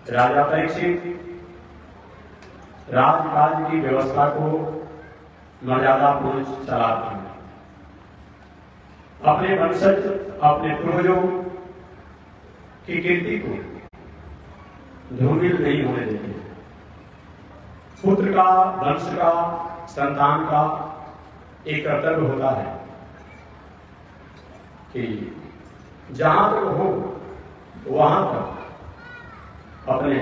राजा परीक्षित राजकाज की व्यवस्था को मर्यादापूर्ण चलाते हैं, अपने वंशज अपने पूर्वजों की कीर्ति को धूमिल नहीं होने देते। पुत्र का, वंश का, संतान का एक कर्तव्य होता है कि जहां तक हो वहां तक अपने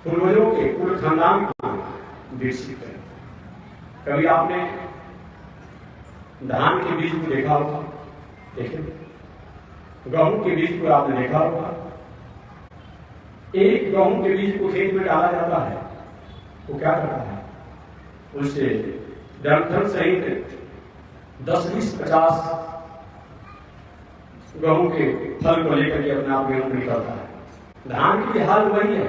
पूर्वजों के कुल खानदान को विकसित करें। कभी आपने धान के बीज को देखा होगा, देखे गेहूं के बीज को आपने देखा होगा। एक गेहूं के बीज को खेत में डाला जाता है, वो क्या करता है, उससे डंठल सहित 10-20-50 गेहूं के फल को लेकर के अपने आप गेहूं निकलता है। धान की हाल वही है,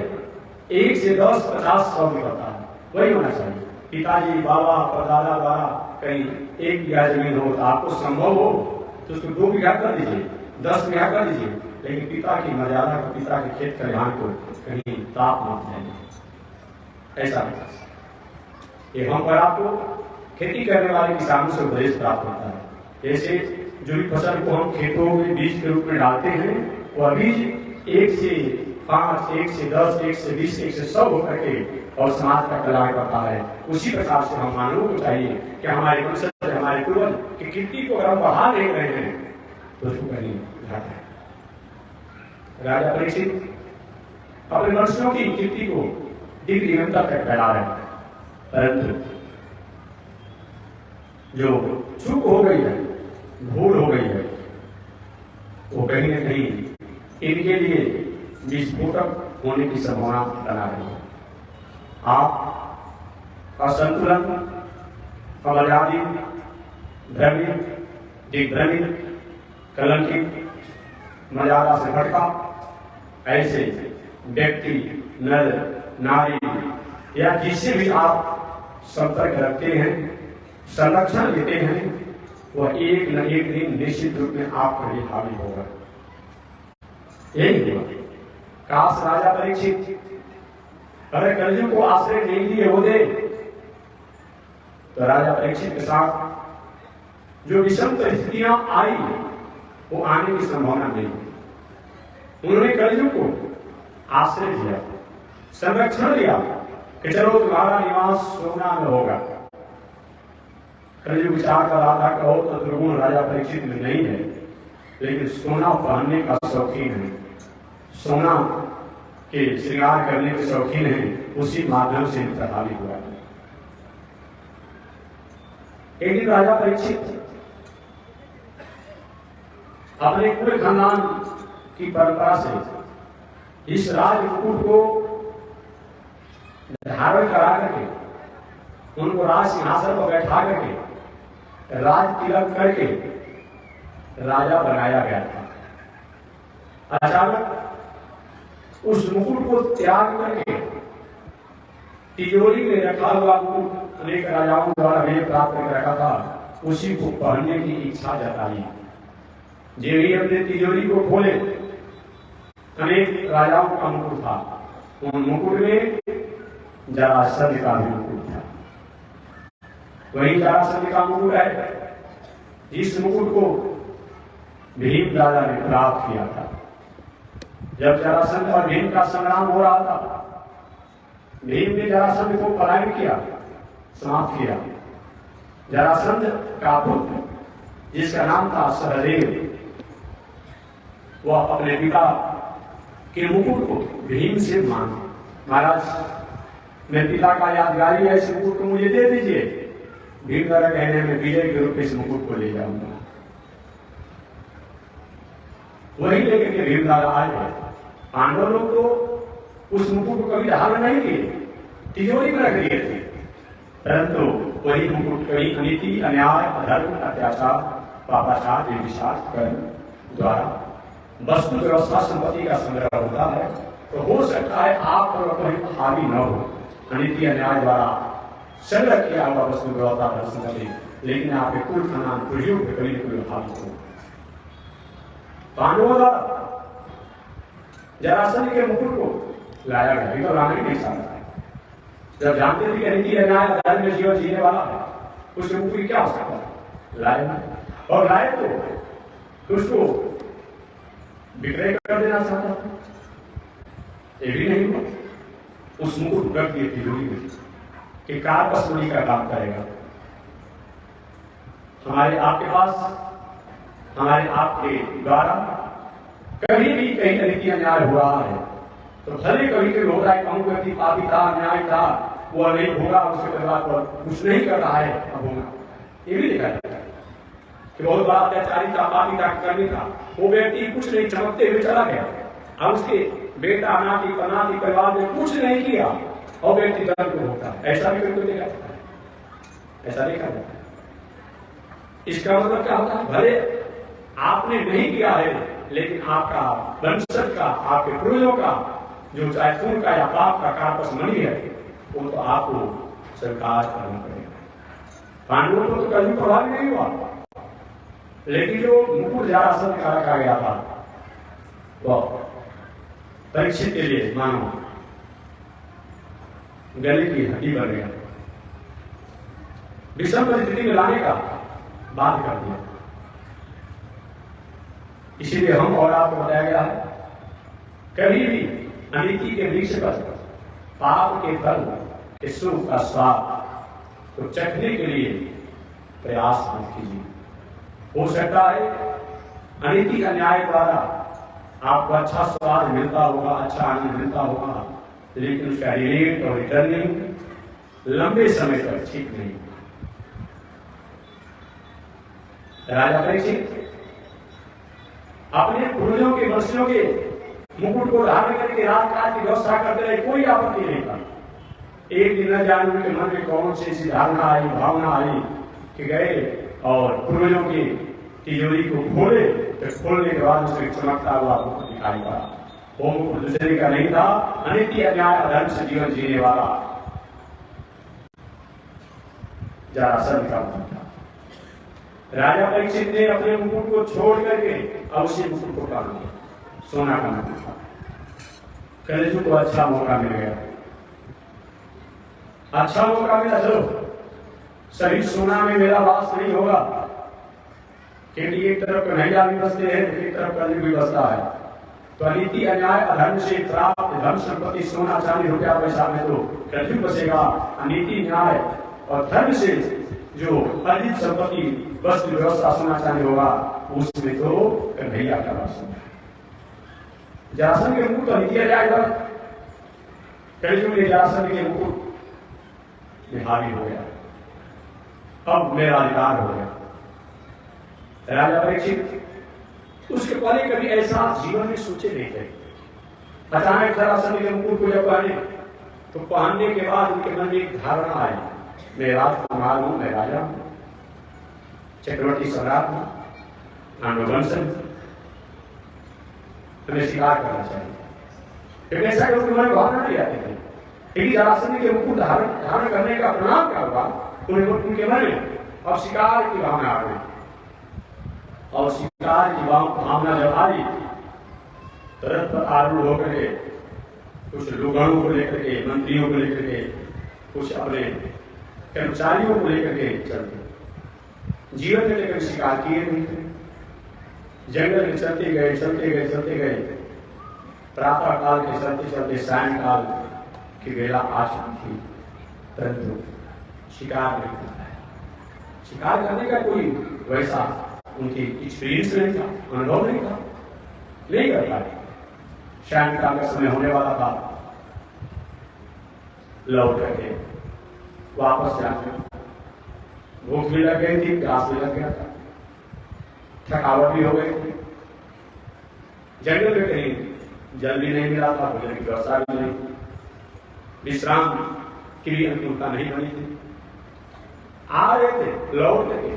1 से 10-50-100 निकलता है। वही होना चाहिए। पिताजी, बाबा, परदादा द्वारा कहीं 1 बीघा जमीन हो तो आपको संभव हो तो उसको 2 बीघा कर दीजिए, 10 बीघा कर दीजिए, लेकिन पिता की मर्यादा को, पिता के खेत खलिहान को कहीं ताप मत देंगे। ऐसा नहीं। ये हम पर आपको खेती करने वाले किसानों से उपदेश प्राप्त होता है। जैसे जो भी फसल को हम खेतों में बीज के रूप में डालते हैं, वह बीज 1 से 5, 1 से 10, 1 से 20, 1 से 100 होकर के और समाज का कल्याण करता है। उसी प्रकार से हम मानवों को चाहिए कि हमारे वंशज, हमारे पूर्वज की कीर्ति को अगर हम बढ़ा दे रहे हैं तो उसको कहीं घाटा है। राजा परीक्षित अपने वंशों की कीर्ति को डिग्री तक फैला रहे हैं, परंतु जो चूक हो गई है, भूल हो गई है, वो कहीं न कहीं इनके लिए विस्फोटक होने की संभावना बना रही है। आप असंतुलन, अमर्यादी, भ्रमित, दिग्भ्रमित, कलंकित, मर्यादा से भटका ऐसे व्यक्ति, नर नारी या जिससे भी आप संपर्क रखते हैं, संरक्षण लेते हैं, वह एक न एक दिन निश्चित रूप में आप पर ही हावी होगा। यही हुआ। काश राजा परीक्षित अगर कलयुग को आश्रय नहीं दिए होते तो राजा परीक्षित के साथ जो विषम परिस्थितियां आई वो आने की संभावना नहीं। उन्होंने कलयुग को आश्रय दिया, संरक्षण दिया कि चलो तुम्हारा निवास सोना में होगा। कलयुग विचार कर रहा था कहो तो दुर्गुण राजा परीक्षित में नहीं है, लेकिन सोना पहनने का शौकीन है, सोना के श्रृंगार करने के शौकीन है, उसी माध्यम से प्रभावित हुआ। एक दिन राजा परीक्षित अपने पूरे खानदान की परंपरा से इस राज मुकुट को धारण करा करके उनको राज सिंहासन पर बैठा करके राज तिलक करके राजा बनाया गया था। अचानक उस मुकुट को त्याग करके तिजोरी में रखा हुआ मुकुट अनेक राजाओं द्वारा वेद प्राप्त कर रखा था, उसी को पहनने की इच्छा जताई। जो ही अपने तिजोरी को खोले, अनेक राजाओं का मुकुट था, उन मुकुट में जरासंध का भी मुकुट था। वही जरासंध का मुकुट है जिस मुकुट को भीम राजा ने प्राप्त किया था। जब जरासंध और भीम का संग्राम हो रहा था, भीम ने जरासंध को पलायन किया, समाप्त किया। जरासंध का पुत्र जिसका नाम था सहदेव, वह अपने पिता के मुकुट को भीम से मांगा, महाराज मेरे पिता का यादगारी है, इस मुकुट को मुझे दे दीजिए। भीम द्वारा कहने में विजय के रूप में इस मुकुट को ले जाऊंगा। वही लेकर के भीम द्वारा आए। पांडव लोग तो उस मुकुट को कभी धारण नहीं किए, तिजोरी में रख दिए थे, परंतु वही मुकुट कभी अनीति, अन्याय, अधर्म, अत्याचार, पापाचार, निर्विचार कर्म द्वारा वस्तु व्यवस्था संपत्ति का संग्रह होता है। तो हो सकता है आप पर कोई हावी न हो, अनीति अन्याय द्वारा संग्रह किया हुआ वस्तु व्यवस्था संपत्ति, लेकिन आपके कुल खानदान पीढ़ियों पर कभी कोई हावी हो। पांडवों द्वारा जरासंध के मुकुट को लाया गया, तो लाना ही नहीं चाहता। जब जानते थे कि नीति अन्याय अधर्म में जीवन जीने वाला है, उसके मुख की क्या हो सकता है, लाए ना, और लाए तो उसको विक्रय कर देना चाहता था, ये भी नहीं हुआ। उस मुकुट रख दिए तिजोरी में कि कार्पस मणि का काम करेगा। हमारे आपके पास, हमारे आपके द्वारा कभी भी कहीं नीति अन्याय हुआ है तो भले कभी कभी होता है, कहूँ व्यक्ति पापी था, अन्याय था, वो नहीं होगा, उसके परिवार पर कुछ नहीं कर रहा है, अब होगा, ये भी देखा जाता है कि बहुत बड़ा अत्याचारी था, पापी था, कर्मी था, वो व्यक्ति कुछ नहीं चमकते हुए चला गया, अब उसके बेटा नाती पनाती परिवार ने कुछ नहीं किया और व्यक्ति दर्द में होता है। ऐसा भी कभी देखा जाता है, ऐसा देखा जाता है। इसका मतलब क्या होता है, भले आपने नहीं किया है लेकिन आपका वंशज का, आपके पूर्वजों का जो चाहे खून का या पाप का कार्पस मणि है, वो तो आपको स्वीकार करना पड़ेगा। पांडवों को तो कभी प्रभाव नहीं हुआ, लेकिन जो मुकुट जरासंध का रखा गया था वो परीक्षित के लिए मानो गले की हड्डी बन गया, विषम परिस्थिति में लाने का बात कर दिया। इसीलिए हम और आपको बताया गया है, कभी भी अनीति के वृक्ष पर पाप के फल के सुख का स्वाद को चखने के लिए प्रयास मत कीजिए। हो सकता है अनीति का न्याय द्वारा आपको अच्छा स्वाद मिलता होगा, अच्छा आनंद मिलता होगा, लेकिन उसका रिलेट और रिटर्निंग लंबे समय तक ठीक नहीं। राजा परीक्षित अपने पूर्वजों के वंशजों के मुकुट को धारण करके राजकाज की व्यवस्था करते रहे, कोई आपत्ति नहीं था। एक दिन न जाने उनके मन में कौन सी ऐसी धारणा आई, भावना आई कि गए और पूर्वजों की तिजोरी को खोले, तो खोलने के बाद उसमें चमकता हुआ मुकुट दिखाई पड़ा। वो मुकुट दूसरे का नहीं था, अनिति अन्याय अधर्म से जीवन जीने वाला जरासंध का मुकुट था। राजा परीक्षित ने अपने मुकुट को छोड़ करके अब उसी मुकुट को काट दिया, सोना का मुकुट था। कलेजू को अच्छा मौका मिल गया, अच्छा मौका मिला, चलो सभी सोना में मेरा वास नहीं होगा, क्योंकि एक तरफ कन्हैया भी बसते हैं, एक तरफ कलयुग भी बसता है। तो अनीति अन्याय अधर्म से प्राप्त धन संपत्ति सोना चांदी रुपया पैसा में तो कलयुग बसेगा, अनीति न्याय और धर्म से जो अर्जित संपत्ति वस्तु व्यवस्था सोना चांदी होगा, उसमें तो कन्हैया का वास होगा। जरासंध के मुकुट तो नीति अन्याय था, कलयुग में जरासंध के मुकुट में हावी हो गया, अब मेरा अधिकार हो गया। राजा परीक्षित उसके पहले कभी ऐसा जीवन में सोचे नहीं थे। अचानक जरासंध के मुकुट को जब पहने तो पहनने के बाद उनके मन में एक धारणा आई, मैं राजकुमार हूं, मैं राजा हूं, चक्रवर्ती सम्राट हूं, पांडववंशज, हमें शिकार करना चाहिए। ऐसा उनके मन में भावना नहीं आती थी। लेकिन जरासंध के मुकुट धारण करने का परिणाम क्या हुआ, उनके मन में अब शिकार की भावना आ गई, और शिकार की भावना जब आई तो रथ पर आरूढ़ होकर के कुछ लोगों को लेकर के, मंत्रियों को लेकर के, कुछ अपने कर्मचारियों को लेकर के चलते। जीवन में लेकर शिकार किए नहीं थे, जंगल में चलते गए चलते गए चलते गए, प्रातः काल के चलते चलते सायं काल की वेला आ चुकी थी, परंतु शिकार नहीं करता है। शिकार करने का कोई वैसा उनकी एक्सपीरियंस नहीं था, अनुभव नहीं था, नहीं कर पाए। सायं काल का समय होने वाला था, लौट करके वापस जाते, भूख भी लग गई थी, प्यास भी लग गया था, थकावट भी हो गई थी, जंगल में कहीं जल भी नहीं मिला था, भोजन की व्यवस्था भी नहीं, विश्राम की भी अनुकूलता नहीं बनी थी। आ रहे थे लौट करके,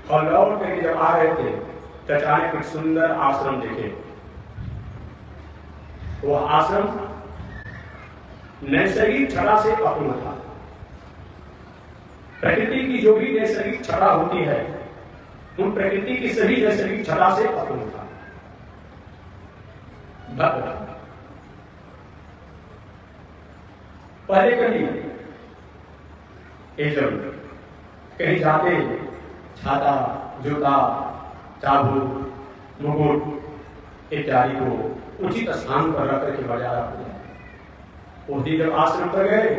और लौट करके जब आ रहे थे तो अचानक एक सुंदर आश्रम देखे। वो आश्रम नैसर्गिक छटा से अपूर्ण था। प्रकृति की जो भी नैसर्गिक छटा होती है, उन प्रकृति की सभी नैसर्गिक छटा से अपूर्ण था। पहले कभी एक जब कहीं जाते छाता, जूता, चाबुक, मुकुट इत्यादि को उचित स्थान पर रख करके बजा रहा है। उस दिन जब आश्रम पर गए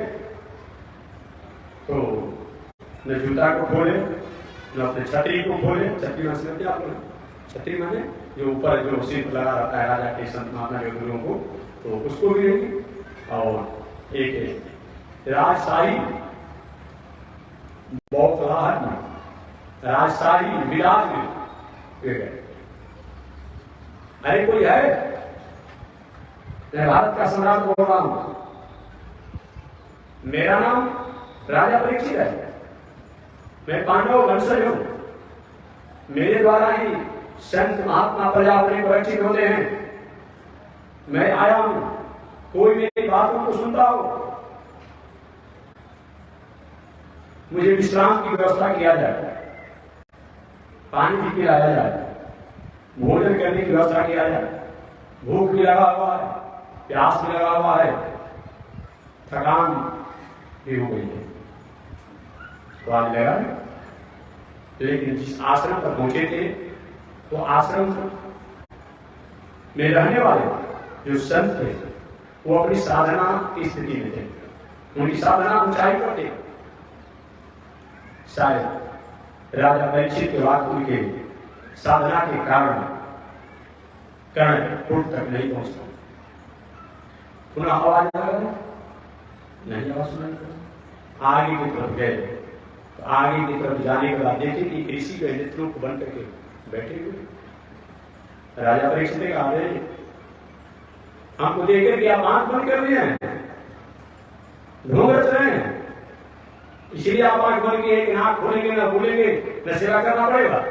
तो न जूता को खोले न अपने छतरी को खोले। छतरी में समझते आप लोग? छतरी माने जो ऊपर जो सिर लगा रहता है राजा के संत महात्मा के गुरुओं को, तो उसको भी नहीं। और एक राजशाही बौखलाहट में, राजशाही विलास में गए। अरे कोई है? मैं भारत का सम्राट बोल रहा हूं, मेरा नाम राजा परीक्षित है, मैं पांडव वंशज हूं, मेरे द्वारा ही संत महात्मा प्रजापति परीक्षित होते हैं। मैं आया हूं, कोई मेरी बातों को सुनता हो, मुझे विश्राम की व्यवस्था किया जाए, पानी भी पिलाया जाए, भोजन करने की व्यवस्था किया जाए। भूख भी लगा हुआ है, प्यास भी लगा हुआ है, थकान भी हो गई है, तो आज लगा। लेकिन जिस आश्रम पर पहुंचे थे तो आश्रम में रहने वाले जो संत थे वो अपनी साधना की स्थिति में थे, उनकी साधना ऊंचाई पर थे। शायद राजा परीक्षित के बाद उनके साधना के कारण कर्ण टूट तक नहीं पहुंचता। पुनः आवाज नहीं, आवाज सुनाई। आगे की तरफ गए तो आगे की तरफ जाने के बाद देखे कि ऋषि के नेत्रों को बन करके बैठे हुए। राजा परीक्षित ने कहा, हमको देखकर कि आप आंख बंद कर दिए हैं, ढोंग रच रहे हैं, इसलिए आप आंख बंद किए कि ना खोलेंगे ना बोलेंगे न सेवा करना पड़ेगा।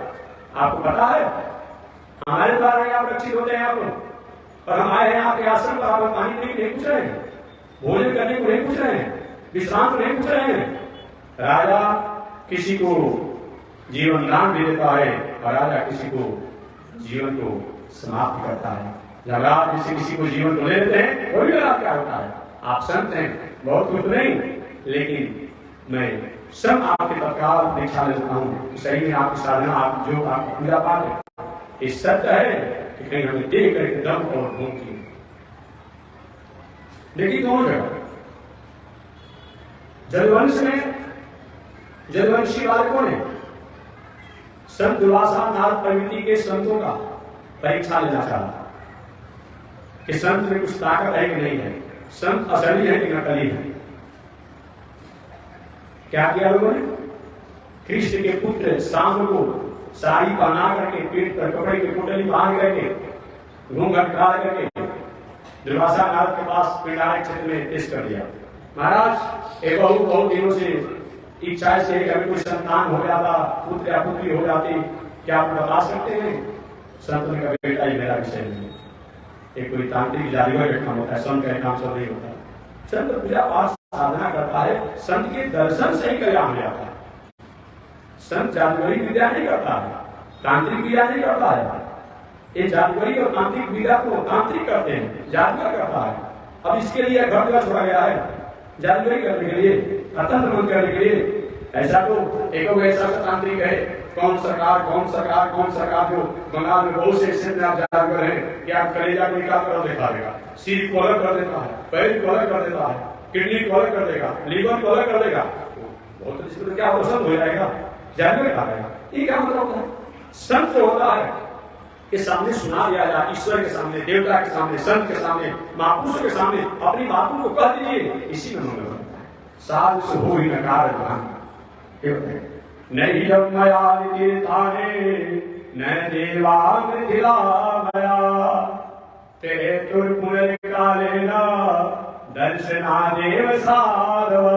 आपको पता है हमारे द्वारा ही आप रक्षित होते हैं आप लोग, पर हम आए हैं आपके आश्रम पर, आप पानी पीने को नहीं पूछ रहे हैं, भोजन करने को नहीं पूछ रहे हैं, विश्राम को नहीं पूछ रहे हैं। राजा किसी को जीवन दान दे देता है और राजा किसी को जीवन को समाप्त करता है। जब आप किसी को जीवन को ले लेते हैं तो भी क्या होता है? आप संत हैं, बहुत कुछ नहीं, लेकिन मैं सब आपके तत्काल दीक्षा लेता हूँ। सही में आपकी साधना, आप जो आप पूजा पाठ है, ये सत्य है कि कहीं हमें देख करके दम और ढूंढ की। देखिए दोनों जगह जलवंश में जलवंशी बालकों ने संत दुर्वासा नारद प्रवृत्ति के संतों का परीक्षा लेना चाहा कि संत में कुछ ताकत है कि नहीं है, संत असली है कि नकली है। क्या किया लोगों ने? कृष्ण के पुत्र सांब को साड़ी पहना करके, पेट पर कपड़े की पोटली बांध करके, घूंघट डाल करके दुर्वासा नारद के पास पिंडारिक क्षेत्र में पेश कर दिया। महाराज एक बहुत दिनों से इच्छा से कभी कोई संतान हो जाता, पुत्र या पुत्री हो जाती, क्या आप बता सकते हैं? संत ने कहा बेटा ये मेरा विषय नहीं, एक कोई तांत्रिक जादूगर का काम होता है, संत का काम सब नहीं होता। संत पूजा पाठ साधना करता है, संत के दर्शन से ही कल्याण हो जाता है। संत जादूगरी विद्या नहीं करता है, तांत्रिक विद्या नहीं करता है। ये जादूगरी और तांत्रिक विद्या को तांत्रिक करते हैं, जादूगर करता है। अब इसके लिए घर द्वार छोड़ा गया है जादूगरी करने के लिए, अतंत्र बंद करने के लिए। ऐसा तो एक ऐसा तांत्रिक है, कौन सरकार जो बंगाल में बहुत से जादूगर है कि आप कलेजा को निकाल कर दिखा देगा, सिर को अलग कर देता है, पैर को अलग कर देता है, किडनी को अलग कर देगा, लीवर को अलग कर देगा। बहुत इसमें क्या प्रसन्न हो जाएगा, जादूगर खा जाएगा। ये क्या मतलब होता है? संत होता है के सामने सुना दिया जाए, ईश्वर के सामने, देवता के सामने, संत के सामने, महापुरुषों के सामने अपनी बातों को कह दीजिए, इसी में मंगल बनता है। साध से हो ही नकार नहीं जब मया तीर्थाने न देवान दिला मया तेरे तुर पुनर्कालेना दर्शना देव साधव।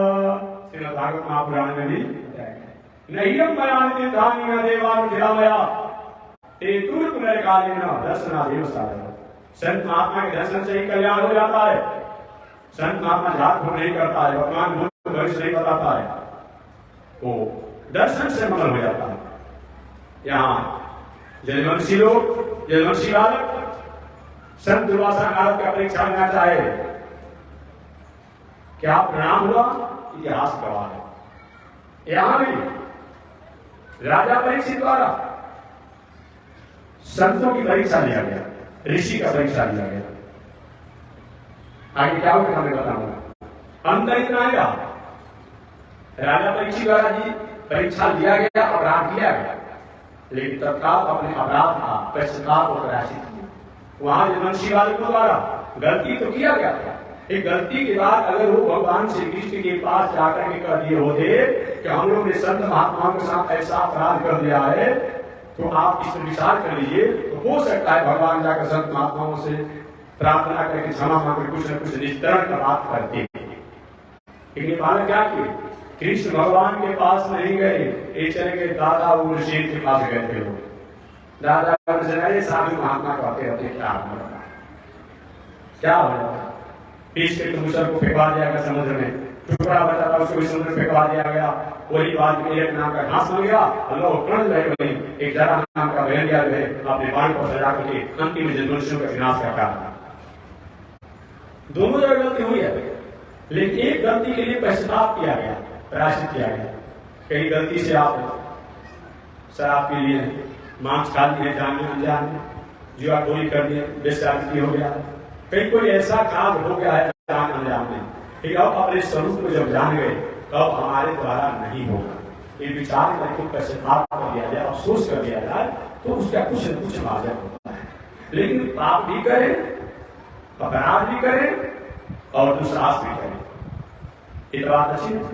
श्रीमद् भागवत महापुराण में भी नहीं जब मया तीर्थाने न देवान दिला मया तेतुर पुनर्कालेना दर्शना देव साधव। संत महात्मा के दर्शन से ही कल्याण हो जाता है। संत महात्मा झाड़ फूक नहीं करता है, वर्तमान भूत भविष्य नहीं बताता है, वो दर्शन से मंगल हो जाता है। यहाँ जलवंशी लोग, जलवंशी बालक संत दुर्वासा नारद का परीक्षा लेना चाहे क्या परिणाम हुआ? इतिहास गवाह है। यहां भी राजा परीक्षित द्वारा संतों की परीक्षा लिया गया, ऋषि का परीक्षा लिया गया। आगे क्या होगा हमें बताऊंगा। अंतर इतना आएगा, राजा परीक्षित द्वारा जी परीक्षा लिया गया, अपराध किया गया, लेकिन तत्काल अपने अपराध का पश्चाताप और प्रायश्चित किया। वहां वंशी बालकों द्वारा गलती तो किया गया था, एक गलती के बाद अगर वो भगवान श्री कृष्ण के पास जाकर के कह दिए होते कि हम लोग ने संत महात्माओं के साथ ऐसा अपराध कर दिया है, तो आप इस पर विचार कर लीजिए, तो हो सकता है भगवान जाकर संत महात्माओं से प्रार्थना करके क्षमा मांगकर कुछ न कुछ निस्तरण का बात करते। लेकिन बालक क्या किए? कृष्ण भगवान के पास नहीं गए, ये चले गए दादा उग्रसेन के पास गए थे लोग। दादा उग्रसेन साधु महात्मा कहते रहते क्या हो जाता, पीस के दूसरे को फेंकवा दिया गया समुद्र में, टुकड़ा बचा था उसको भी समुद्र में फेंकवा दिया गया। वही बात में एक नाम का घास बन गया, अल्लाह कर्ण रहे वही एक जरा नाम का बहन गया है अपने बाण को सजा करके अंतिम में मनुष्यों का विनाश करता। दोनों जगह गलती हुई है, लेकिन एक गलती के लिए पश्चाताप किया गया, प्रायश्चित किया गया। कहीं गलती से आप शराब पी लिए, मांस खा लिए जाने अनजाने, जुआखोरी कर दिए, बेशर्मी हो गया, कहीं कोई ऐसा काम हो गया है जान अनजान में, ठीक है, अब अपने स्वरूप को जब जान गए तब हमारे द्वारा नहीं होगा। ये विचार करके पश्चाताप कर दिया जाए, अफसोस कर दिया जाए, तो उसका कुछ न कुछ मार्जन होता है। लेकिन पाप भी करें, अपराध भी करें और दुस्साहस भी करें, ये बात अच्छी नहीं,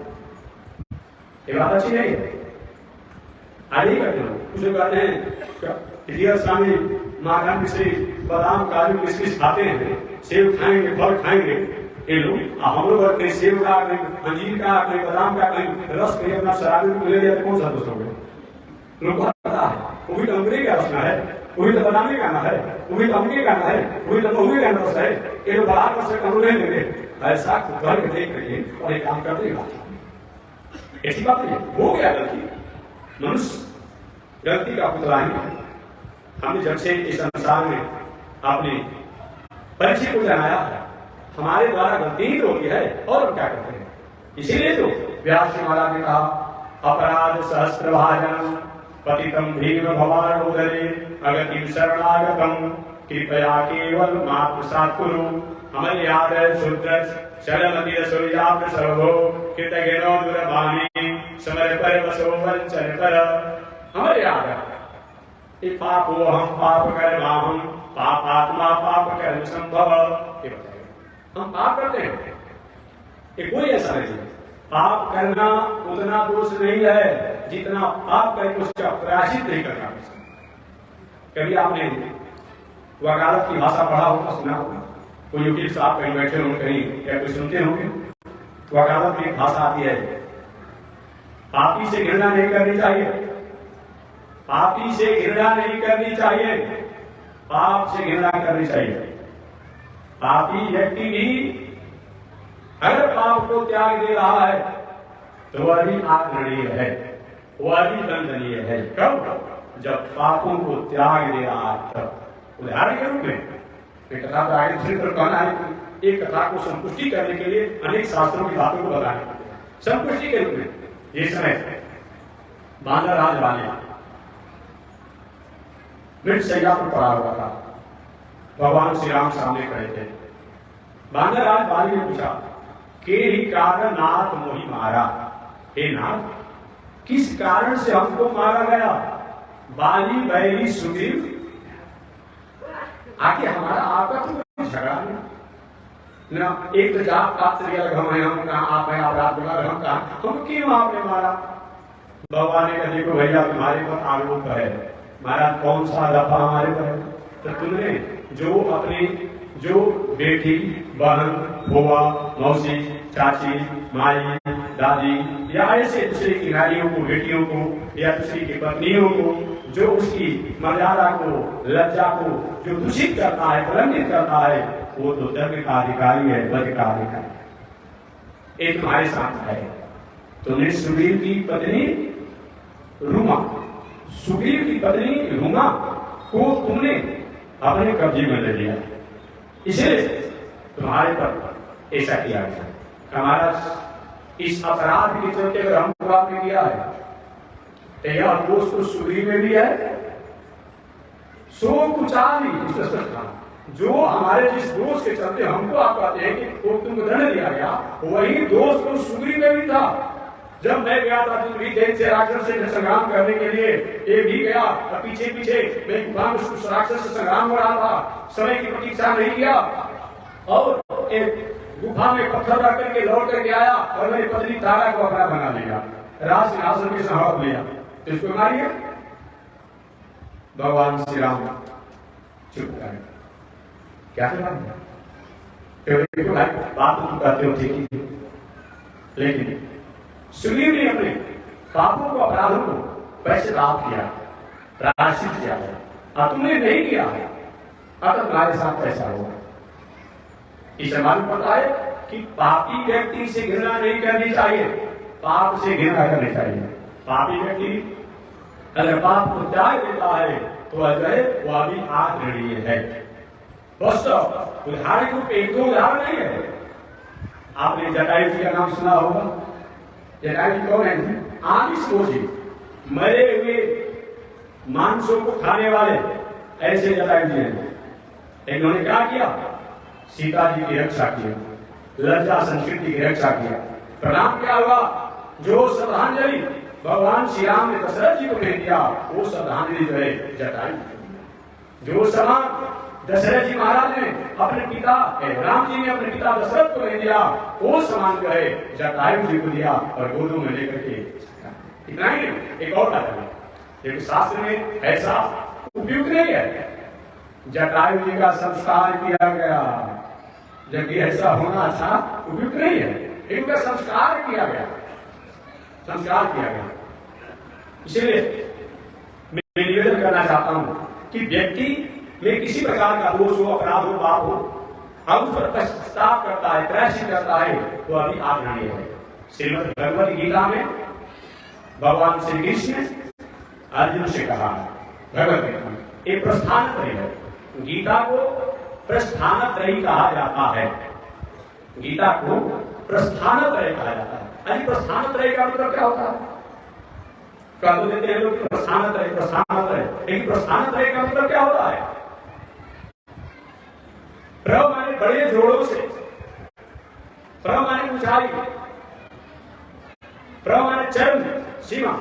ये बात अच्छी नहीं है। आगे करते हैं कुछ कहते हैं स्वामी माखन मिश्री बादाम काजू किशमिश खाते हैं, सेब खाएंगे, फल खाएंगे, ये लोग हम लोग कहीं सेब का, कहीं अंजीर का, कहीं बादाम का, कहीं रस, कहीं अपना शराबी को ले लिया, कौन सा दोस्तों लोग पता है, वो भी तो अंगूरी का रसना है, वो भी तो बादामी का है, वो भी तो अमके का है, वो भी तो महुए का रस है, ये लोग बारात रस का नहीं लेंगे। ऐसा घर में देख रही और एक काम कर देगा, ऐसी बात नहीं हो गया। गलती मनुष्य गलती का पुतला ही है। हमने जब से इस संसार में अपने परिचय को जनाया है, हमारे द्वारा गलती ही होती है और हम क्या करते हैं। इसीलिए तो व्यास जी महाराज ने कहा अपराध सहस्त्र भाजन पतितम भीम भवानोदरे अगतिम शरणागतम कृपया केवल मात्र सात्कुरु हमें याद है शूद्र शरणमति सूर्याप सर्वो कृतज्ञो दुर्भानी समर पर बसो वंचन पर। हमें याद है ये पाप हो हम पाप कर हम पापात्मा पाप कर्म संभव, हम पाप करते हैं, ये कोई ऐसा नहीं है। पाप करना उतना दोष नहीं है जितना पाप करके उसका प्रायश्चित नहीं करना। कभी आपने वकालत की भाषा पढ़ा होगा, सुना होगा, कोई वकील साहब कहीं बैठे होंगे कहीं या कोई सुनते होंगे, वकालत में भाषा आती है पापी से घृणा नहीं करनी चाहिए, पापी से घृणा नहीं करनी चाहिए, पाप से घृणा करनी चाहिए। पापी व्यक्ति भी अगर पाप को त्याग दे रहा है तो वह भी आदरणीय है, वह भी दंडनीय है। कब? जब पापों को त्याग दे रहा है तब। उदाहरण के रूप में एक कथा का आगे दूसरी तरफ कहना है, एक कथा को संतुष्टि करने के लिए अनेक शास्त्रों की बातों को बताने संतुष्टि के रूप में। ये समय बांदा राज वाले मृत शैया पर पड़ा हुआ था, भगवान श्री राम सामने खड़े थे। बांदा राज वाली ने पूछा के ही कारण नाथ मोहि मारा, हे नाथ किस कारण से हमको मारा गया? बाली बैरी सुग्रीव, आगे हमारा आपका तो कोई झगड़ा नहीं ना, एक तो जात पात से अलग हम हैं, हम कहा आप हैं, आप रात बुला हम कहा, हम क्यों आपने मारा? भगवान ने कहा देखो भैया तुम्हारे पर आरोप है, महाराज कौन सा दफा हमारे पर है? तो तुमने जो अपनी जो बेटी बहन बुआ मौसी चाची माई दादी या ऐसे दूसरे की नारियों को बेटियों को या दूसरी की पत्नियों को जो उसकी मर्यादा को लज्जा को जो दूषित करता है कलंकित करता है वो तो दंड का अधिकारी है, वध का अधिकारी। एक तुम्हारे साथ है, तुमने सुग्रीव की पत्नी रुमा, सुग्रीव की पत्नी रुमा को तुमने अपने कब्जे में ले लिया, इसलिए तुम्हारे पर ऐसा किया गया। हमारा इस अपराध के चलते अगर हमको आपने किया है तो यह दोष तो सुधरी में भी है, सो कुचाली जो हमारे जिस दोष के चलते हमको आप कहते हैं कि वो तुमको दंड दिया गया, वही दोष तो सुधरी में भी था। जब मैं गया था दूसरी देश से राक्षस से संग्राम करने के लिए, ये भी गया और पीछे पीछे मैं गुफा में उस राक्षस से संग्राम हो रहा था, समय की प्रतीक्षा नहीं किया और एक गुफा में पत्थर रख करके लौट करके आया और मेरी पत्नी तारा को अपना बना लिया, राज सिंहासन के संभाल लिया, तो इसको मारिए। भगवान श्री राम चुप कर क्या बात तो कहते हो ठीक ही, लेकिन सुग्रीव ने अपने पापों को अपराधों को पश्चाताप किया, प्रायश्चित किया है, और तुमने नहीं किया है, अगर तुम्हारे साथ कैसा होगा। इसे मालूम पड़ता है कि पापी व्यक्ति से घृणा नहीं करनी चाहिए, पाप से घृणा करनी चाहिए। पापी व्यक्ति अगर पाप को त्याग देता है तो अजय वह भी आदरणीय है। बस उदाहरण रूप एक दो उदाहरण नहीं है। आपने जटायु जी का नाम सुना होगा। जटायु जी कौन है? आमिष भोजी, मरे हुए मांसों को खाने वाले ऐसे जटायु जी हैं। इन्होंने क्या किया? सीता जी की रक्षा की, लज्जा संस्कृति की रक्षा किया। परिणाम क्या हुआ? जो श्रद्धांजलि भगवान श्री राम ने दशरथ जी को भेज दिया, वो श्रद्धांजलि जो है जटायु, जो समान दशरथ जी महाराज ने अपने पिता राम जी ने अपने पिता दशरथ को भेज दिया, वो समान जो है जटायु जी को दिया और गोदों में लेकर के। इतना ही नहीं, एक और बात है, लेकिन शास्त्र में ऐसा उपयुक्त नहीं है। जटायु जी का संस्कार किया गया, जबकि ऐसा होना था उपयुक्त नहीं है, इनका संस्कार किया गया, संस्कार किया गया। इसलिए मैं निवेदन करना चाहता हूं कि व्यक्ति में किसी प्रकार का दोष हो, अपराध हो, पाप हो, अब उस पर पश्चाताप करता है, प्रायश्चित करता है, तो अभी आदरणीय है। श्रीमद् भगवद गीता में भगवान श्री कृष्ण ने अर्जुन से कहा, भगवद गीता एक प्रस्थान त्रयी है, गीता को प्रस्थान त्रयी कहा जाता है। गीता को प्रस्थान त्रय कहा जाता है। अरे प्रस्थान त्रय का मतलब क्या होता है? कह तो देते हैं लोग प्रस्थान त्रय, प्रस्थान त्रय, लेकिन प्रस्थान त्रय का मतलब क्या होता है? प्रव माने बड़े जोड़ों से, प्रव माने ऊंचाई, प्रव माने चरण, सीमा,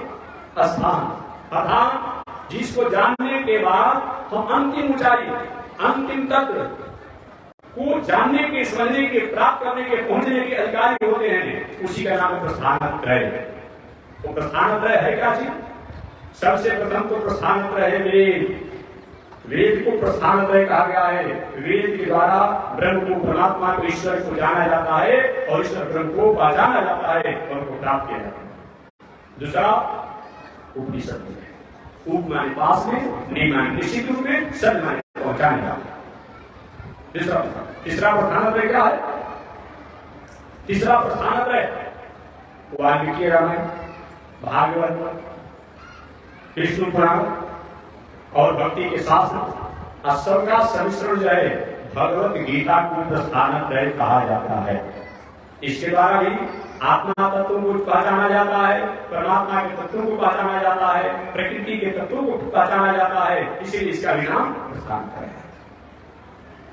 स्थान, अर्थात जिसको जानने के बाद हम अंतिम ऊंचाई, अंतिम तत्व को जानने के, समझने के, प्राप्त करने के, पहुंचने के अधिकारी होते हैं, उसी का नाम है प्रस्थान त्रय। वो प्रस्थान त्रय है क्या चीज? सबसे प्रथम तो प्रस्थान त्रय है वेद। वेद को प्रस्थान त्रय कहा गया है। वेद के द्वारा ब्रह्म को, परमात्मा को, ईश्वर को जाना जाता है और ईश्वर ब्रह्म को पहचाना जाता है और उनको प्राप्त किया जाता है। दूसरा उपनिषद है। उप माने पास में, नहीं माने निश्चित रूप में, सद माने पहुंचाने जाता है। तीसरा प्रस्थान त्रय क्या है? तीसरा प्रस्थान त्रय वाल्मीकि रामायण, भागवत, विष्णु पुराण और भक्ति के शास्त्र, सबका सम्मिश्रण जो है भगवत गीता को प्रस्थान त्रय कहा जाता है। इसके द्वारा भी आत्मा तत्वों को पहचाना जाता है, परमात्मा के तत्वों को पहचाना जाता है, प्रकृति के तत्वों को पहचाना जाता है, इसीलिए इसका भी नाम प्रस्थान त्रय है।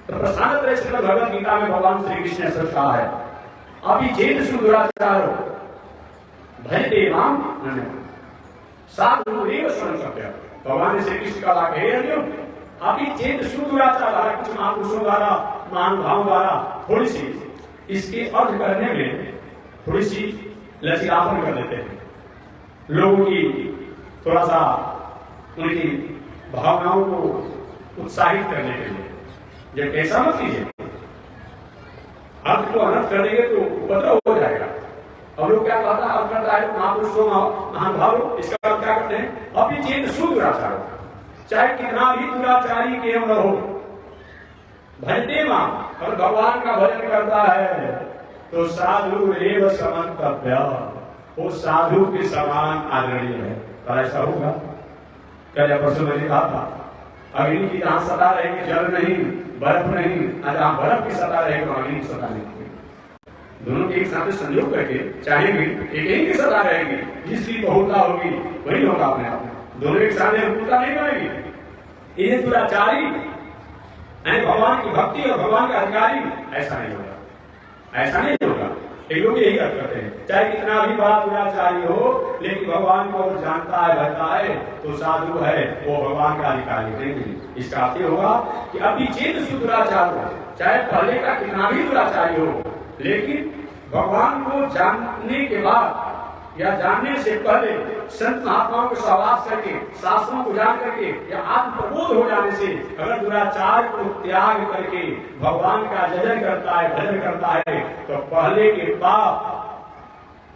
तो प्रस्थान त्रय से भगवत गीता में भगवान श्री कृष्ण ने सच कहा है, अभी चेत सुदुराचारो भजते माम साधु एव शरणं। भगवान श्री कृष्ण का वाक्य है अर्जुन, अभी चेत सुदुराचार, कुछ महापुरुषों द्वारा, महानुभावों द्वारा थोड़ी सी इसके अर्थ करने में थोड़ी सी लचीलापन कर देते हैं, लोगों की थोड़ा सा उनकी भावनाओं को उत्साहित करने के लिए। जब ऐसा मत कीजिए, अर्थ को अनर्थ कर देंगे तो उपद्रव हो जाएगा। अब लोग क्या कहता है, अर्थ करता है महापुरुषों, महानुभाव, इसका अर्थ क्या करते हैं? अभी चेत सुदुराचार, चाहे कितना भी दुराचारी क्यों न हो, भजते मां, और भगवान का भजन करता है तो साधु एव समन्तव्य, वो साधु के समान आदरणीय है। पर ऐसा होगा? कल परसों मैंने कहा था, अग्नि की जहां सता रहेगी जल नहीं, बर्फ नहीं, जहां बर्फ की सता रहेगी तो अग्नि की सता नहीं। दोनों के एक साथ संयोग करके चाहेंगे एक ही के साथ आ रहेगी, जिसकी बहुता होगी वही होगा अपने आप में। दोनों एक साथ अनुकूलता नहीं बनेगी। इन्हें दुराचारी यानी भगवान की भक्ति और भगवान का अधिकारी ऐसा नहीं होगा, ऐसा नहीं होगा। एक लोग यही अर्थ करते हैं, चाहे कितना भी बड़ा दुराचारी हो लेकिन भगवान को जानता है भरता है तो साधु है, वो भगवान का अधिकारी नहीं। इसका अर्थ होगा कि अभी चेत दुराचार हो, चाहे पहले का कितना भी दुराचारी हो, लेकिन भगवान को जानने के बाद या जानने से पहले संत महात्माओं को सहवास करके शास्त्रों को जान करके या आत्म प्रबोध हो जाने से अगर दुराचार को त्याग करके भगवान का जजन करता है, भजन करता है, तो पहले के पाप,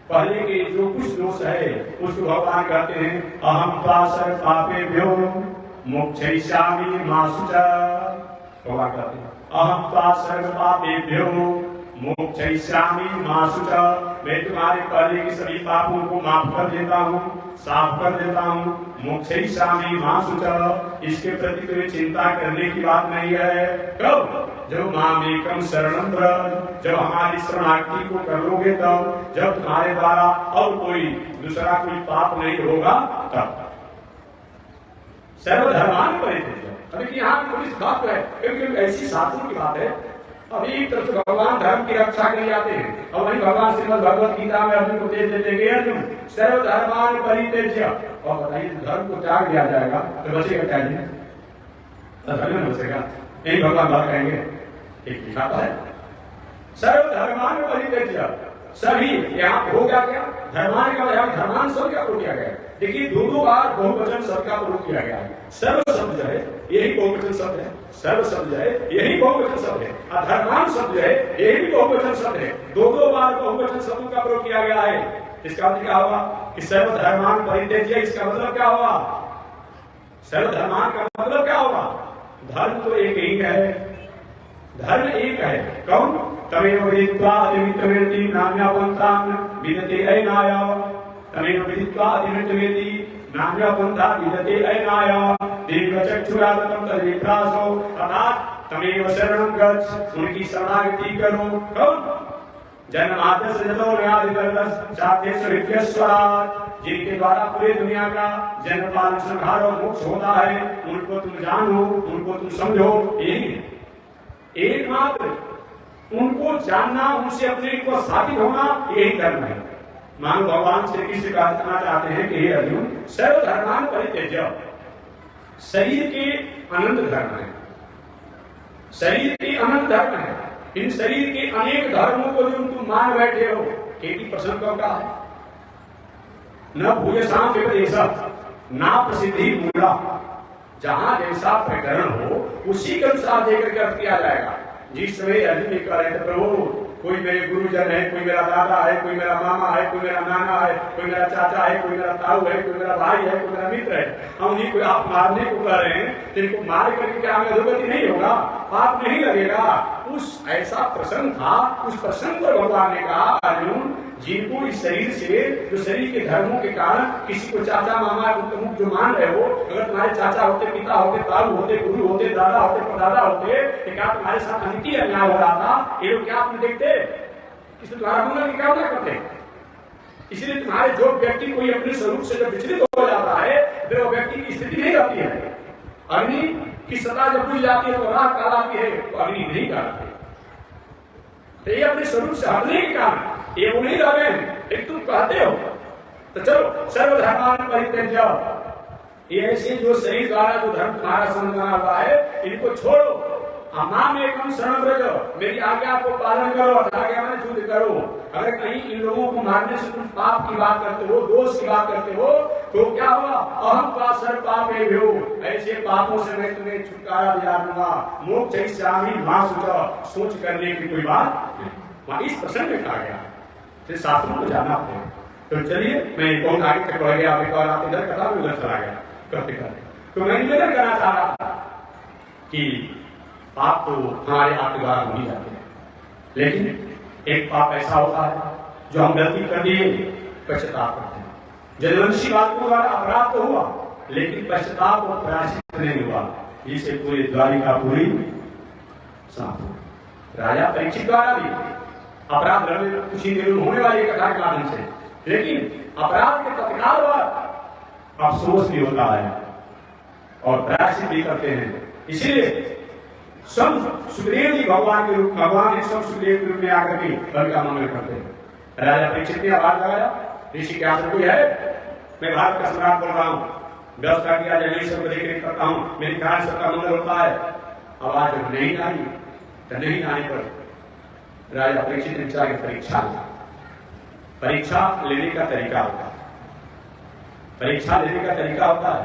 पहले के जो कुछ दोष है उसको भगवान कहते हैं अहम पासर पापेभ्यो मोक्षयिष्यामि मा शुचः। भगवान कहते हैं अहम पासर पापेभ्यो मोक्षयिष्यामि मा शुचः। मैं तुम्हारे पहले के सभी पापों को माफ कर देता हूँ, साफ कर देता हूँ। मोक्षयिष्यामि मा शुचः, इसके प्रति तुम्हें चिंता करने की बात नहीं है। कब? जब मामेकं शरणं व्रज, जब हमारी शरणागति को कर लोगे तब, जब तुम्हारे द्वारा और कोई दूसरा कोई पाप नहीं होगा तब। सर्वधर्मान् परित्यज्य। अभी यहाँ थोड़ी सी बात है, क्योंकि ऐसी शास्त्रों की बात है। अभी एक तरफ भगवान धर्म की रक्षा के लिए आते हैं और वही भगवान श्रीमद् भगवत गीता में अर्जुन को दे देते हैं अर्जुन सर्वधर्मान् परित्यज्य। और बताइए धर्म को त्याग दिया जाएगा तो बचेगा क्या? धर्म में बचेगा? यही भगवान बात कहेंगे। एक लिखा है सर्वधर्मान् परित्यज्य। सभी यहाँ हो गया क्या? धर्मान का यहाँ धर्मान शब्द का प्रयोग किया गया है। देखिए दो बार बहुवचन शब्द का प्रयोग किया गया है। सर्व शब्द जो है यही बहुवचन शब्द है, सर्व शब्द जो है यही बहुवचन शब्द है, और धर्मान शब्द जो है यही भी बहुवचन शब्द है। दो बार बहुवचन शब्दों का प्रयोग किया गया है। इसका मतलब क्या होगा कि सर्वधर्मान परित्यज्य। इसका मतलब क्या होगा? सर्वधर्मान का मतलब क्या होगा? धर्म तो एक ही है, धर्म एक है। कौन? तमेव विदित्वा अतिमित्रवेति नान्यपन्थान् विदते अयनाय। तमेव विदित्वा अतिमित्रवेति नान्यपन्था विदते अयनाय। दीर्घचक्षुरागतं तद्विप्रासो। अर्थात तमेव शरणं गच्छ, उनकी शरणागति करो। कौन? जन्माद्यस्य जन्मोऽन्यादितरतः चार्थेष्वराट्, जिनके द्वारा पूरे दुनिया का जन्म पालन संहार और मोक्ष होता है, उनको तुम जानो, उनको तुम समझो। यही एकमात्र उनको जानना, उनसे अपने को साबित होना, यही धर्म है। मानो भगवान श्री कृष्ण कहना चाहते हैं कि हे अर्जुन सर्वधर्मान् परित्यज्य। शरीर के अनंत धर्म है, शरीर के अनंत धर्म है। इन शरीर के अनेक धर्मों को जो तुम मान बैठे हो, एक प्रश्न कब का है? न भूयसां विपदेशः ना प्रसिद्धि मूला। जहां जैसा प्रकरण हो उसी के अनुसार देकर के अर्थ किया जाएगा। जिस समय अर्जुन कह रहे थे प्रभु कोई मेरे गुरुजन है, कोई मेरा दादा है, कोई मेरा मामा है, कोई मेरा नाना है, कोई मेरा चाचा है, कोई मेरा ताऊ है, कोई मेरा भाई है, कोई मेरा मित्र है, हम उन्हीं को आप मारने को कह रहे हैं, तो इनको मार करके क्या हमें अधोगति नहीं होगा, पाप नहीं लगेगा। उस ऐसा प्रसन्न था, उस प्रसन्न पर भगवान ने कहा अर्जुन जिनको इस शरीर से, जो शरीर के धर्मों के कारण किसी को चाचा मामा तुम जो मान रहे हो, अगर तुम्हारे चाचा होते, पिता होते, ताऊ होते, गुरु होते, दादा होते, परदादा होते, तो क्या तुम्हारे साथ अनिति अन्याय हो रहा था? ये लोग क्या आपने देखते किसी तुम्हारा मंगल की कामना करते? इसलिए तुम्हारे जो व्यक्ति कोई अपने स्वरूप से जब विचलित हो जाता है तो वो व्यक्ति की स्थिति नहीं रहती है। अग्नि की सत्ता जब बुझ जाती है तो रात कहलाती है, तो अग्नि नहीं कहलाती। तो ये अपने स्वरूप से हटने के कारण ये वो नहीं रहे हैं, एक तुम कहते हो। तो चलो सर्वधर्मान् परित्यज्य। ये ऐसे जो शरीर द्वारा जो धर्म तुम्हारा समझना हुआ है इनको छोड़ो। मामेकं शरणं व्रज, मेरी आज्ञा को पालन करो, आज्ञा में युद्ध करो। अगर कहीं इन लोगों को मारने से तुम पाप की बात करते हो, दोष की बात करते हो, तो क्या हुआ? अहम पासर पापेभ्यो, ऐसे पापों से मैं तुम्हें छुटकारा दिला दूंगा। मोक्षयिष्यामि मा शुचः, सोच करने की कोई बात नहीं। इस प्रसंग में कहा गया फिर शास्त्रों को जाना है। तो चलिए मैं बहुत आगे तक बढ़ गया, आप इधर कथा में उधर चला गया करते करते। तो मैं निवेदन करना चाह रहा था कि पाप तो हमारे आपके द्वारा हो ही जाते हैं, लेकिन एक पाप ऐसा होता है जो हम गलती कर दिए पश्चाताप करते हैं। जदवंशी बातों द्वारा अपराध तो हुआ, लेकिन पश्चाताप और प्रायश्चित नहीं हुआ, जिससे पूरी द्वारिका पूरी साफ। राजा परीक्षित द्वारा भी अपराध कुछ ही देर में होने वाली कथा के माध्यम से, लेकिन अपराध के तत्काल बाद अफसोस भी होता है और प्रायश्चित भी करते हैं। इसीलिए सब सुखदेव जी भगवान ने सब सुखदेव के रूप में आकर के बल का मंगल करते हैं। राजा परीक्षित ने आवाज लगाया, ऋषि के आसन कोई है? मैं भारत का सम्राट बोल रहा हूँ, व्यवस्था किया जाए, मैं सबको देख रेख करता हूँ, मेरे कारण सबका मंगल होता है। आवाज नहीं आई तो नहीं आने पर राजा परीक्षित ने विचार परीक्षा लेने का तरीका होता है। परीक्षा लेने का तरीका होता है,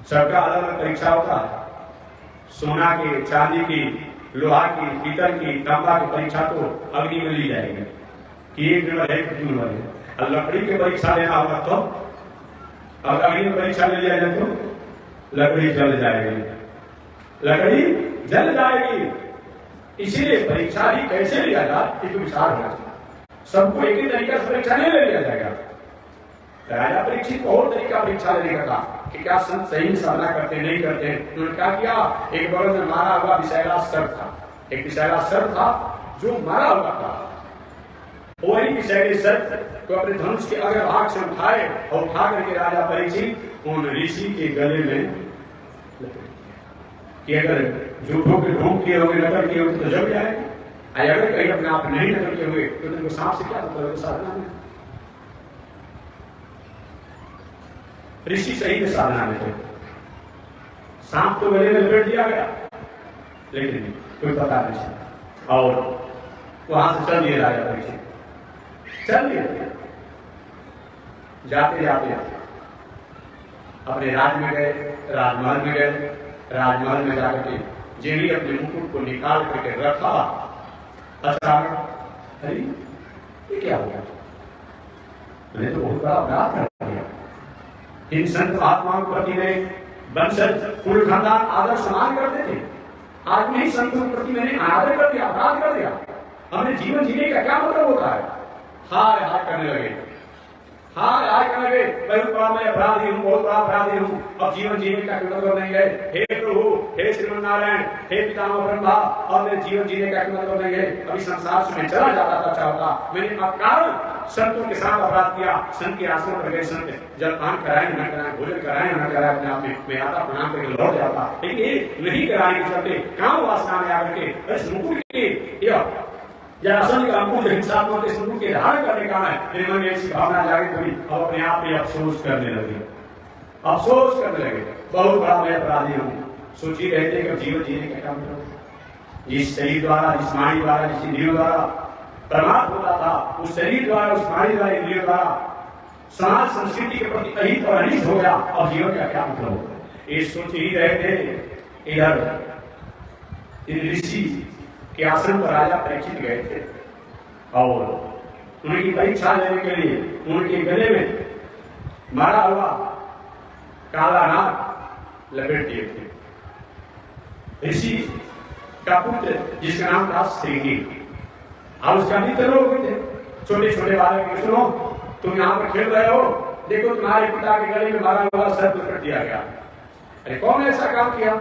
सबका अलग अलग परीक्षा होता है। सोना की, चांदी की, लोहा की, पीतल की, तांबा की परीक्षा तो अग्नि में ली जाएगी कि एक नंबर है कि 2 नंबर है। और लकड़ी की परीक्षा लेना होगा तो अब अग्नि में परीक्षा ले लिया जाए तो लकड़ी जल जाएगी, लकड़ी जल जाएगी। इसीलिए परीक्षा ही कैसे लिया जाए एक विचार होना चाहिए। सबको एक ही तरीका से परीक्षा नहीं ले लिया जाएगा। राजा परीक्षित को और तरीका परीक्षा लेने का था कि क्या संत सही साधना करते नहीं करते। उन्होंने क्या किया, एक बगल में मारा हुआ विषैला सर्प था, एक विषैला सर्प था जो मारा हुआ था। वही विषैले सर्प को अपने धनुष के अग्र भाग से उठाए और उठा करके राजा परीक्षित उन ऋषि के गले में कि अगर झूठों के ढोंग किए होंगे, नकल किए होंगे तो जब जाएंगे, अगर कहीं अपने आप नहीं नकल किए हुए तो तुमको सांप से क्या मतलब साधना में। ऋषि सही में साधना में थे, सांप तो गले में लपेट दिया गया लेकिन कोई पता नहीं चला और वहां से चल दिए राजा परीक्षित, चल दिए। जाते जाते अपने राज में गए, राजमहल में गए। राजमहल में जाकर के जेडी अपने मुकुट को निकाल करके रखा। अचानक अरे ये क्या हो गया, मैंने तो बहुत बड़ा अपराध कर दिया। इन संत महात्माओं के प्रति में वंशज कुल खानदान आदर सम्मान करते थे, आज नहीं संतों के प्रति मैंने अनादर कर दिया, अपराध कर दिया। हमने जीवन जीने का क्या मतलब होता है? हाय हाय करने लगे, हाय हाय करने लगे, बहुत बड़ा मैं अपराधी हूँ, बहुत बड़ा अपराधी हूँ, अब जीवन जीने का मतलब नहीं है। हे प्रभु, हे श्रीमन नारायण, हे पितामह ब्रह्मा, और मेरे जीवन जीने का मतलब नहीं है। अभी संसार से मैं चला जाता था, अच्छा होता। मैंने अकारण संतों के साथ अपराध किया, संत के आश्रम पर गए, संत जलपान कराए न कराए, भोजन कराए न कराए, अपने आप में मैं आता प्रणाम करके लौट जाता, लेकिन ये नहीं कराने के चलते काम वासना में आकर के मुकुट के जरासंध का अंकुश हिंसात्मक इस मुकुट के धारण करने का है। मेरे मन में ऐसी भावना जागी थी, अब अपने आप में अफसोस करने लगे, अफसोस करने लगे, बहुत बड़ा मैं अपराधी हूँ। सोची रहते कि जीवन जीने का क्या मतलब, जिस शरीर द्वारा, जिस वाणी द्वारा, जिस इंद्रियों द्वारा परमात्मा होता था, उस शरीर द्वारा, उस वाणी द्वारा, इंद्रियों द्वारा समाज संस्कृति के प्रति अहित और अनिष्ट हो गया, और जीवन का क्या मतलब होगा। ये सोच ही रहे थे। इधर ऋषि के आश्रम पर राजा परीक्षित गए थे और उनकी परीक्षा लेने के लिए उनके गले में मारा हुआ काला नाग लपेट दिए थे। ऋषि का पुत्र जिसका नाम था श्रीनी, और उसका मित्र लोग थे, छोटे छोटे बालक। सुनो, तुम यहाँ पर खेल रहे हो, देखो तुम्हारे पिता के गले में मारा हुआ सर्प लपेट दिया गया। अरे कौन ऐसा काम किया?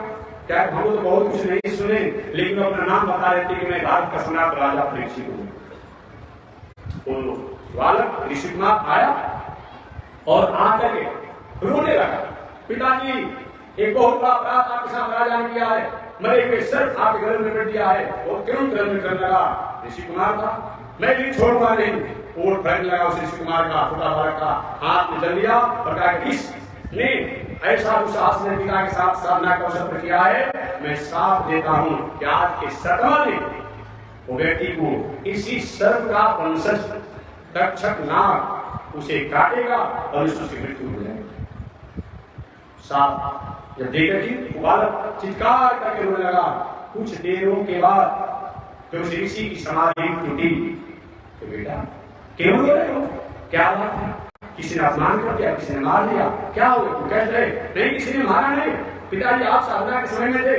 क्या हम तो बहुत कुछ नहीं सुने, लेकिन अपना नाम बता रहे थे कि मैं भारत का सम्राट राजा परीक्षित हूँ। बालक ऋषि कुमार आया और आकर के रोने लगा, पिताजी एक बहुत बड़ा अपराध आपके साथ राजा ने किया है, मरे हुए सर्प आपके गले में लपेट दिया है। और क्यों गले में करने लगा? ऋषि कुमार था, मैं भी छोड़ूंगा नहीं। ओट फैलने लगा उस ऋषि कुमार का, छोटा बालक का हाथ में जल लिया और कहा किसने ऐसा दुस्साहस ने पिता के साथ साधना का अवसर किया है, मैं साफ देता हूं कि आज के 7वां दिन वो व्यक्ति को इसी सर्प का वंशज तक्षक नाग उसे काटेगा और उसकी मृत्यु हो जाएगी। साफ जब देखा कि बालक चित्कार करके रोने लगा, कुछ देरों के बाद जब उस ऋषि की समाधि टूटी तो बेटा क्यों रो रहे हो, क्या बात है? किसी ने अपमान कर दिया, किसी ने मार दिया, क्या हो गया? कहते रहे नहीं, किसी ने मारा नहीं। पिताजी आप साधना के समय में थे,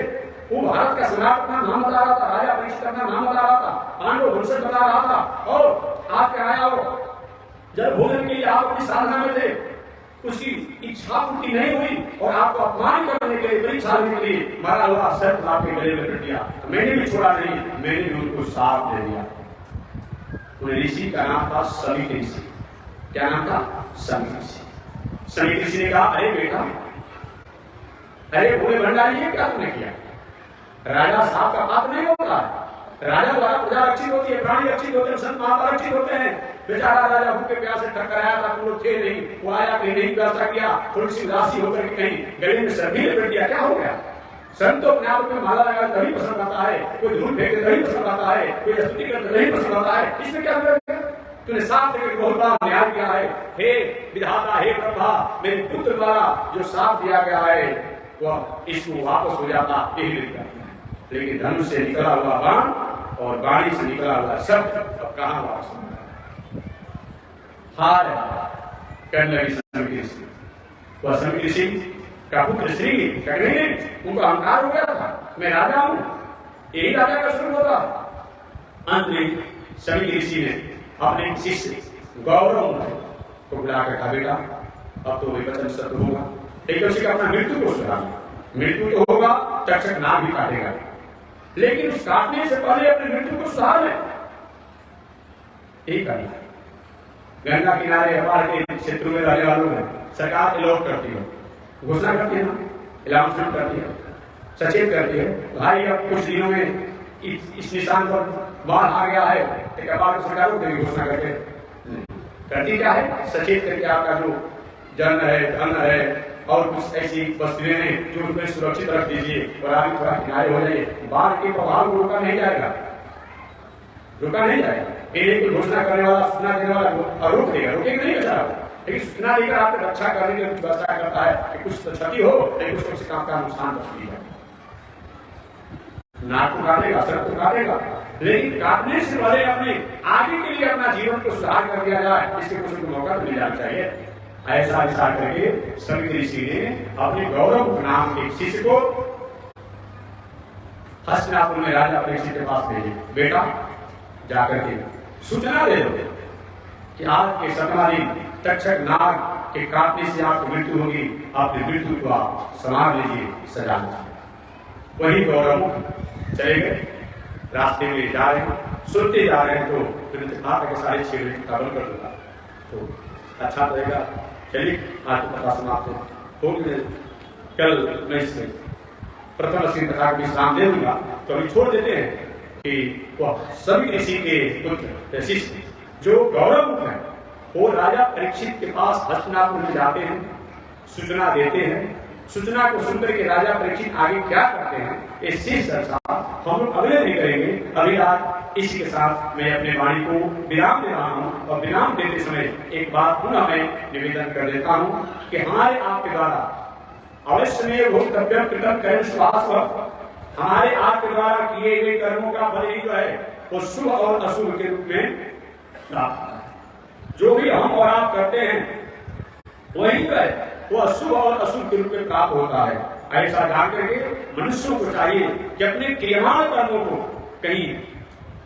वो भारत का सम्राट अपना नाम बता रहा था, राजा परीक्षित अपना नाम बता रहा था, पांडव वंशज बता रहा था, और आप क्या आया हो जब भोजन के लिए आप अपनी साधना में थे, उसकी इच्छा पूर्ति नहीं हुई और आपको अपमान करने के लिए, परीक्षा लेने के लिए मारा हुआ सर्प आपके गले में लपेट दिया। मैंने भी छोड़ा नहीं, मैंने भी उनको साथ दे दिया। उन ऋषि का नाम था समीक ऋषि। क्या नाम था? समीक ऋषि। समीक ऋषि ने कहा, अरे बेटा, अरे भोले भंडारी, ये क्या तुमने किया? राजा साहब का पाप नहीं होता है। राजा द्वारा प्रजा रक्षित होती है, प्राणी रक्षित होते हैं, संत महात्मा रक्षित होते हैं। बेचारा राजा भूखे प्यासे टकराया था, तुम लोग थे नहीं, वो आया, कहीं नहीं व्यवस्था किया, थोड़ी सी उदासी होकर के कहीं गले में सर्दी लपेट दिया, क्या हो गया? संत तो अपने आप में माला लगा तभी पसंद आता है, कोई धूल फेंके तभी पसंद आता है, कोई स्तुति करते नहीं पसंद आता है। इसमें क्या हुआ? तूने साफ करके बहुत बड़ा न्याय किया है। हे विधाता, हे प्रभा, मेरे पुत्र द्वारा जो साफ दिया गया है वह इसको वापस हो जाता, यही लिखता है। लेकिन धनुष से निकला हुआ बाण और वाणी से निकला हुआ शब्द अब कहां वापस होगा? हार करने लगी समीक ऋषि। वह समीक ऋषि का पुत्र श्री नहीं, उनका अहंकार हो गया था, मैं राजा हूं, यही राजा का स्वरूप होता। अंत में समीक ऋषि ने अपने शिष्य गौरव को बुलाकर कहा, बेटा अब तो वचन सत्य होगा, लेकिन उसी का अपना मृत्यु को सुधारना। मृत्यु तो होगा, तक्षक नाक भी काटेगा, लेकिन उस काटने से पहले अपने मृत्यु को सुधार लें। यही कहा गंगा किनारे अपार के क्षेत्र में रहने वालों में सरकार एलॉट करती है, घोषणा करती है ना, अनाउंसमेंट करती है, सचेत करती है, भाई अब कुछ दिनों में इस निशान पर बाढ़ आ गया है, एक अपार सरकारों की घोषणा करती क्या है? सचेत करके आपका जो जन है, धन है और कुछ ऐसी वस्तुएं हैं जो उसमें सुरक्षित रख दीजिए और आगे थोड़ा किनारे हो जाइए। बाढ़ के प्रभाव को रोका नहीं जाएगा, रोका नहीं जाएगा। एक घोषणा करने वाला, सूचना देने वाला रोक देगा, रोकेगा नहीं बेचारा, लेकिन सूचना देकर आपकी रक्षा करने की व्यवस्था करता है कि कुछ क्षति हो, लेकिन उसको किसी काम का नुकसान बच नहीं जाए। नाक को काटेगा, सर को काटेगा, लेकिन काटने से पहले अपने आगे के लिए अपना जीवन को सुधार कर दिया जाए, इसके कुछ मौका तो मिल जाना चाहिए। ऐसा विचार करके समीक ऋषि ने अपने गौरव नाम के शिष्य को हस्तिनापुर में राजा परीक्षित के पास भेजे, बेटा जाकर के सूचना दे दो कि आज के 7वां दिन तक्षक नाग के काटने से आपकी मृत्यु होगी, आपकी मृत्यु को आप संभाल लीजिए, सजा लीजिए। वही गौरव चले गए, रास्ते में जा रहे हैं, सुनते जा रहे हैं तो तुरंत आपके सारे 6 मिनट का बंद कर दूंगा तो अच्छा रहेगा। चलिए आज की कथा समाप्त हो गई। कल मैं इसमें प्रथम श्री कथा को विश्राम दे दूंगा, तो अभी छोड़ देते हैं कि वह समीक ऋषि के पुत्र शिष्य जो गौरव है वो राजा परीक्षित के पास हस्तिनापुर में जाते हैं, सूचना देते हैं। सूचना को सुनकर के राजा परीक्षित आगे क्या करते हैं इस शेष चर्चा हम लोग अगले नहीं करेंगे। अभी आज इसी के साथ मैं अपने वाणी को विराम दे रहा हूँ और विराम देते समय एक बात पुनः मैं निवेदन कर देता हूँ कि हमारे आपके द्वारा अवश्य में भोक्तव्य कृतज्ञ कर्म शुभाशुभ, हमारे आपके द्वारा किए गए कर्मों का फल ही जो है वो शुभ और अशुभ के रूप में प्राप्त होता है। जो भी हम और आप करते हैं वही जो है वो अशुभ और अशुभ के रूप में प्राप्त होता है। ऐसा जान करके मनुष्यों को चाहिए कि अपने क्रियमान कर्मों को कहीं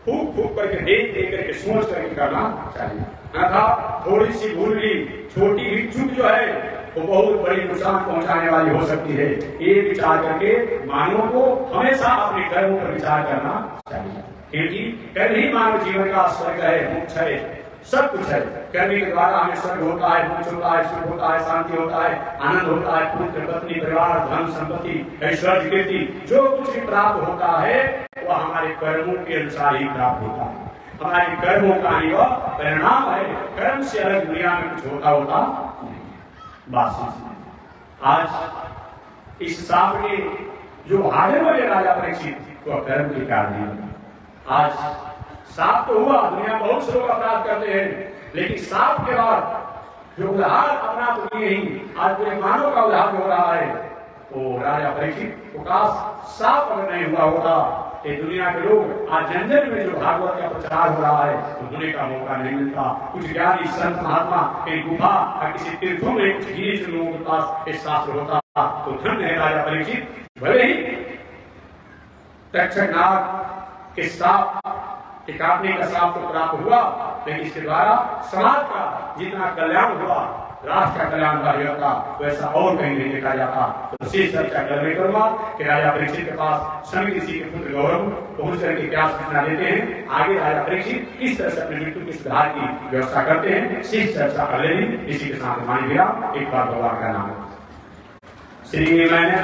फूक फूक करके देख करके सोच करके करना चाहिए। अन्यथा थोड़ी सी भूल भी, छोटी भी चूक जो है वो बहुत बड़ी नुकसान पहुंचाने वाली हो सकती है। ये विचार करके मानव को हमेशा अपने कर्मों पर विचार करना चाहिए, क्योंकि कर्म ही मानव जीवन का स्वर्ग है, मोक्ष है, सब कुछ है। कर्म के द्वारा हमें स्वर्ग होता है, मोक्ष होता है, सुख होता है, शांति होता है, आनंद होता है, पुत्र पत्नी परिवार धन संपत्ति ऐश्वर्य कीर्ति जो कुछ भी प्राप्त होता है वह हमारे कर्मों के अनुसार ही प्राप्त होता है। हमारे कर्मों का ही वह परिणाम है। कर्म से अलग दुनिया में कुछ होता बात। आज इस सांप के जो हारे वाले राजा परीक्षित वह कर्म के कारण आज साफ तो हुआ, दुनिया बहुत से लोग अपराध करते हैं, लेकिन साफ के बाद जो उद्धार अपना तो ये ही आज पूरे मानव का उद्धार हो रहा है वो राजा परीक्षित को काश साफ अगर नहीं हुआ होता ये दुनिया के लोग आज जन जन में जो भागवत का प्रचार हो रहा है तो होने का मौका नहीं मिलता। कुछ ज्ञानी संत महात्मा कहीं गुफा या किसी तीर्थों में कुछ गिने चुने लोगों के पास एक शास्त्र होता तो धन्य है राजा परीक्षित। भले ही तक्षक नाग के साथ कि काटने का श्राप तो प्राप्त हुआ, लेकिन इसके द्वारा समाज का जितना कल्याण हुआ, राष्ट्र का कल्याण होता, वैसा और कहीं नहीं देखा जाता। तो शेष चर्चा करने करूंगा कि राजा परीक्षित के पास समित ऋषि के पुत्र गौरव पहुंच करके क्या सूचना देते हैं। आगे राजा परीक्षित किस तरह से अपनी मृत्यु के सुधार की व्यवस्था करते हैं, शेष चर्चा अगले दिन इसी के साथ मानी विराम। एक बार भगवान का नाम श्री मैंने